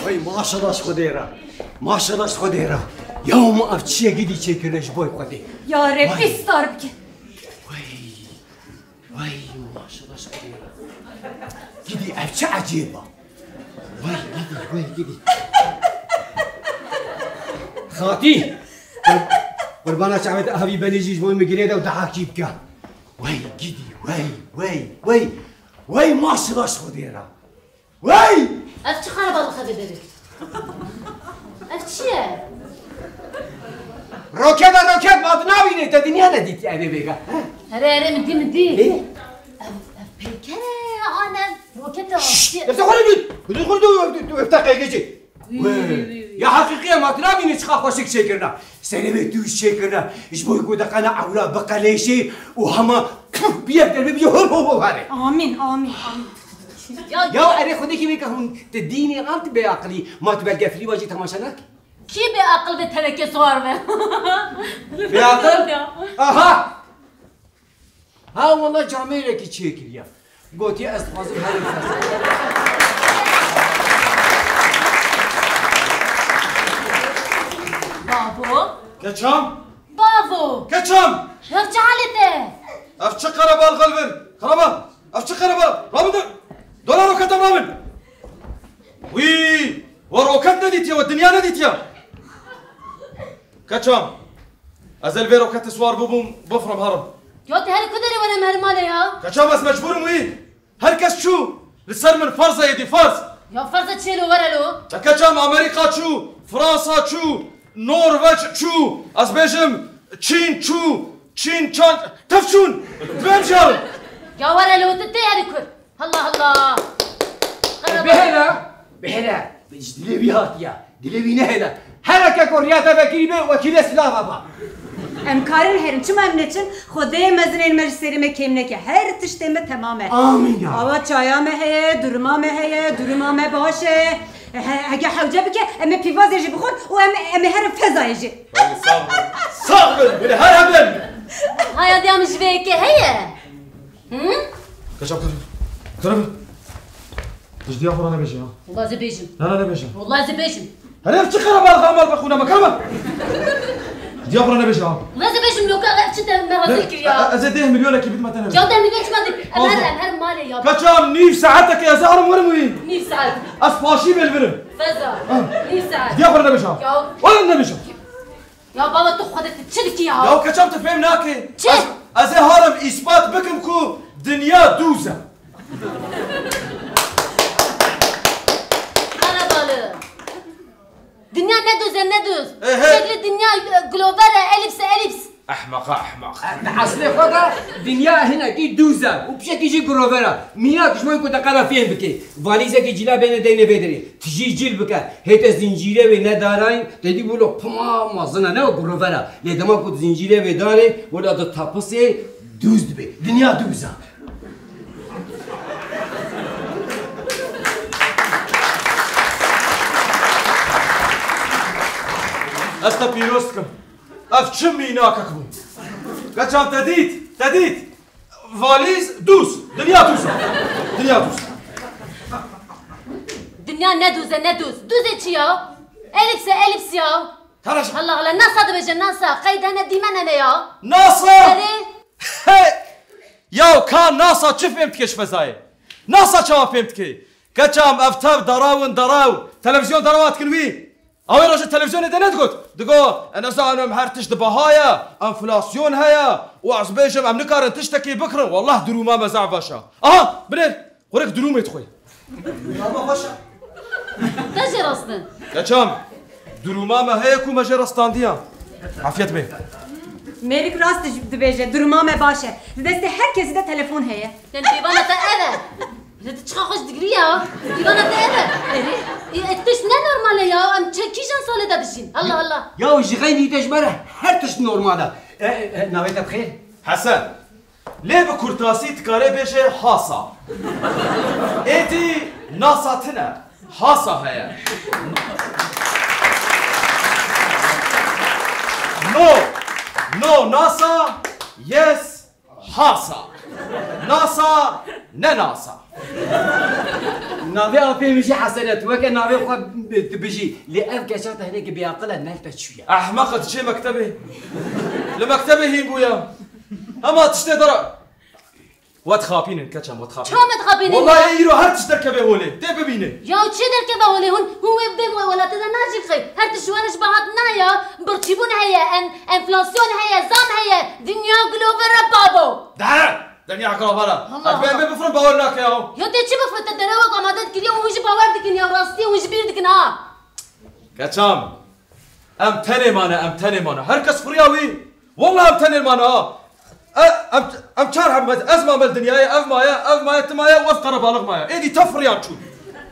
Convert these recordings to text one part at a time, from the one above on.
وای ماشاءالله خدیرا ماشاءالله خدیرا یوم افچیه گیدی چیکرش بای خودی یا رب استار بکن وای ماشاءالله خدیرا گیدی افچه عجیبه وای گیدی خاطی قربانش عمد أهبي بنيجيش بوي مجريدة وضحكي بكا وي جدي وي ما شلاش خديرة وي أفتش خرب الله خدي درك أفتشيه روكت ما بناوي نت الدنيا نديت يا أبي بيجا هرا مدي بكرة أنا روكت أفتح خلي افتح يجي يا حقيقية ما تنامي نشخا خوشك شكرنا سنبي توش شكرنا إيش بوي كودا قنا عولا بقليشي وهما بيقدر بيهربوا هاري آمين يا أري خديكي بيك هم تديني أنت بعقلي ما تبقى فلي واجي تماشانك كي بعقل بترك صور بعقل أها ها والله جميلك شكر يا قلت يا أستاذ هاي بابو كاتشام بابو كاتشام رجع لته أفتش قربا الغلبن قربا أفتش قربا رابط دولار وكتم رابط وي وروكت نديتيا والدنيا نديتيا كاتشام أزل فيرو كت سوار بوبوم بفرم هرم يوتي هل كدري وانا مهرمالة يا كاتشام بس مجبور وي هركس شو لسر من فرزة يدي فرز يا فرزة تشيلو ورلو كاتشام أمريكا شو فرنسا شو نرويج شو أزبيجم تشين شو تشين تشان تفشون بمشار يا ورلو تتي هركر الله بهلا بيش دلبي هاتيا دلبي نهلا هركا كورياتا بكيبه وكيل سلاف با امکارن هرن چما امنچن خدای مزنین مجسری مکیمنه که هر تشتمه تمامه آمین یا آوا چایامه هیه درمامه باشه اگه حوجه بکه امه پیوازی جی بخون و امه هر فضایی جی صاغل ولا هر هبل هاي دي مش بيك هي كشاف كرم تجدي اخر انا بيجي والله زبيجم لا بيجي والله زبيجم انا افتكر بالغمر بخونا مكرمه دي اخر انا بيجي والله زبيجم لو كان شد مراتك يا ازيديه مليون كي بد ما تنام جوده مليون ما دي امهر مالي يا كشام نيف ساعتك يا زهر ورمي نيف ساعات اسباشي بالفيلم فزا نيف ساعات دي اخر انا بيجي ولا انا بيجي يا بابا تخدت تشلك يا لو كشام تفهم ناكي ازي هرم اثبات بكم كو دنيا دوزه دنيا ندوز شكل الدنيا جلوبالا أليبس احمق اصلي خدا دنيا هنا كي دوزا وبشكل يجي جروفرا مياك شوي كنت قرا فين بكي فاليزا كي جلا بين دينا بدري تجي جيل بكا هيت زنجيره ولا داراين تدي بقولوا بما ما زنا نو جروفرا لدما كنت زنجيره وداري ولا ده تابسي دوز بي دنيا دوزا استا بيروستكم افتشمي ناككم كاتشام تديت فاليز دوس دنيا دوس دنيا ندوز دوزي يا أليبس يا كلاش هلا على ناسا دبج ناسا قيد انا ديما يا ناسا ياو كان ناسا شو فهمتك ايش فزاي ناسا شو فهمتك كاتشام افتاب دراو تلفزيون دراوات كنوي اوي رجل التلفزيون اذا ندقت دقو انا زعما مهرتش دبهايا انفلاسيون هيا وعزبيجم ام نكار تشتكي بكره والله دروما ما زعفاشا بنر قرك درومي تخوي دروما باشا تجي اصلا كاتشام دروما ما هيك وما جرى ستانديا عافيت بيه میریک راستش دبیجه درمامه باشه دست هر کسی ده تلفن هیه كان ديوانا تأذى تشخخش دقريا ديوانا تأذى تش نورمال يا ام كيجان صالة دبشين الله يا وش غيني تجبره هرتش نورمالا نويت بخير حسن ليه بكرتاسي تكاري بيجي حاصة ايتي ناصاتنا حاصة هيا نو ناسا يس حاصة ناسا نناسا نافي أبي مشي حسنات وك نافي خو بيجي لأف كشرت هناك بيعقلها نالت شوية أحمقت شي مكتبه لمكتبه هي بويا أما تشتي درا وتخابين كاتشام وتخابين شو ما تخابين والله يرو هر تشترك به هولي تي ببينه يا تشي درك به هولي هون هو بيبغى ولا تدناجي خي هر تشوانش بعضنا يا برتشيبون هي انفلاسيون هي زام هي دنيا جلوبال بابو ده دنيا كرافالا أتبين بفرن باورناك يا هو يا تشي بفرت الدراوة قمادات كريم ويجي باور دكن يا راستي ويجي بير دكن ها كاتشام أم تاني مانا هركس فرياوي والله أم تاني مانا أم شارح أزمة بالدنيا أف مايا تمايا وأف قربالغ مايا إيدي تفريان شو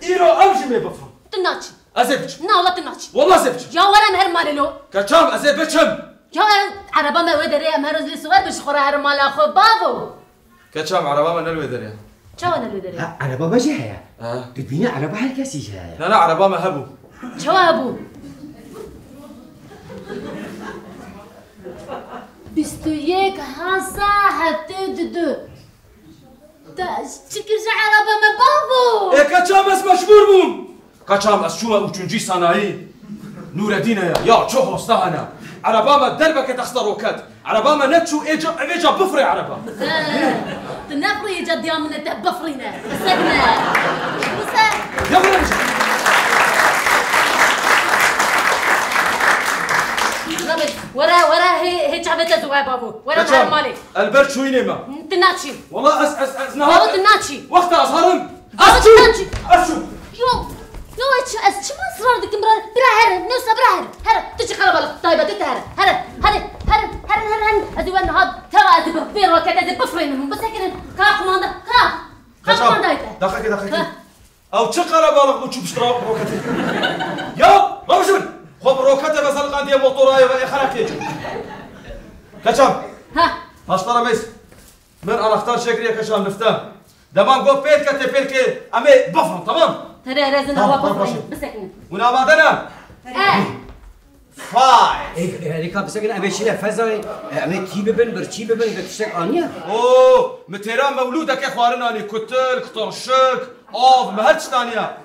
إيرو أمشي مي بفرن تناتشي أزيبش نا والله تناتشي والله زيبش يا ولا مهر مالو كاتشام أزيبشم يا عربا ما ودري مهر زي صغير بشخورة هر مال أخو بابو كاتشام عربا من الويدريا شو أنا الودري على بابا جاية تبيني على بحر كاسي جاية لا عربا ما هبو شو أبو بستويك هاسا حتى ددو تشكر عربا ما بابو إيه كاتشام أس مشبور بوم كاتشام أس شو وچونجي صناعي نور الدين يا شو هستانا عربا ما دربك تخسر وكد عربا ما نتشو إيجا بفري عربا تنفري جد يوم من بفرينا سجنا يا ولد ورا هي شعبتها زوها بابو ورا نهار مالي البرد شوي نيمة تناتشي والله أس بابو نهار تناتشي وقت أصهرم بابو تناتشي أشو يو اس شو ما صار ديك مرة برا هر نوسا برا هر تجي خرب طيبة تتهر هر ادوان هاد ترى ادي بفير وكذا ادي بفرين بس هيك كاخ ماندا كاخ ماندا دقيقة أو تشقر بالغ وتشوف شترا روكتي يا رمشون خب روكتي بس القاندية موتورها يا خلاك كشام ها هاشترا ميس من أنا اختار شكري يا كشام نفتاه دمان قو بيت كتي بيلكي أمي بفرن تمام ترى لازم هو بفرين بس هيك ونا بعدنا فايف يعني كان بس أنا أبي شيء فزاي أبي تجيب برتشيب بتشتك أنيا أوه متيران مولودك يا خوارنا أني كتل كترشك أوف ما هرتش ثانية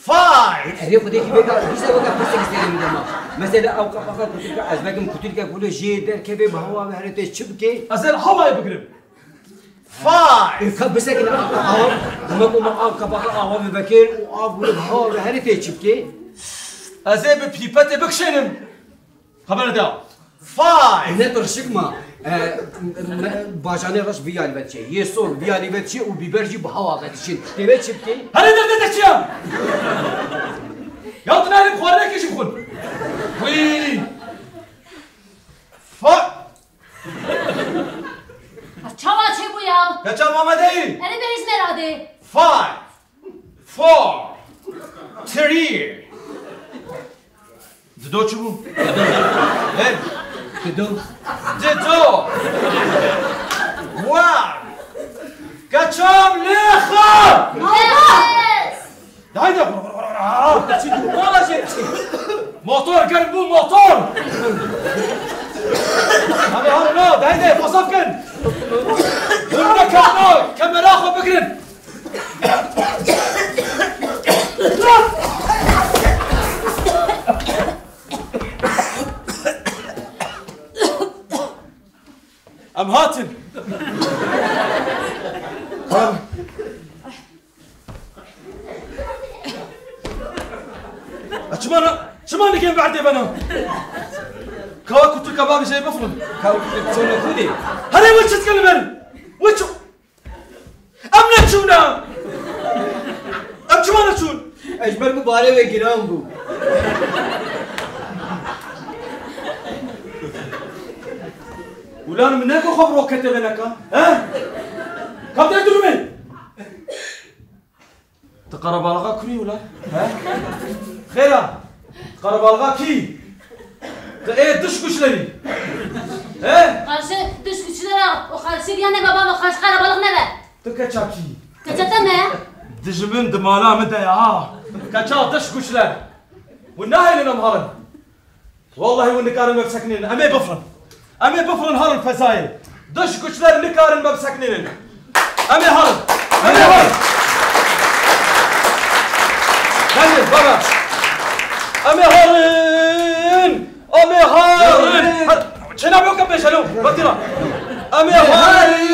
فايف أريد خديك بيجا بيزا بيجا بس كستير من دما مثلا أو كفاك كتير أزبكم كتير كقولوا جيد كبي بهوا بهرت شبكة أزل هوا يبقرب فايف كان بس كنا أو ما كفاك أو ببكر وأو بهوا بهرت شبكة أزل ببيبتي بكشنم خبرنا ده فايف نترشك ما باجاني رش بيالي بتشي يسول بيالي بتشي وبيبرجي بهوا بتشي تبي شبكة هل ده تشيام يا تناري بخورك ايش يكون وي شوا شي بويا كتشام ماما داي انا بهيز مرادي 5 4 3 ددو شو ايه تدو ددو 1 كتشام ليخا هيدا والله شيء موتور قلبو موتور هذا نود هيدا فصفكن هنا كانو كاميرا اخو بكرن ام هاتن شمانك كيف بعد بنا كوا كنت كبابي شيء بفرن كاوكسونا كودي هذا وش تتكلمن وشو أم نتشونا أم شو ما نتشون اجبر مباري ويجرام بو ولا منك خبرو كتبناك ها كم تدري من تقرب على كري ولا ها خيرا تقرب على كي ايه دشكش لي ايه خارج دش كشلا وخارج سيريانا بابا وخارج خرب بلغنا تكتشاكي كتتنا دجمن دمالا مدى يا كتشا دشكش له والناهي لنا مهرن والله والنكار ما بسكنين امي بفرن هرن فزايل دشكش له النكار ما بسكنين امي هرن بابا امي هارن چنا بيو كم بيشلو بطيرة امي هارن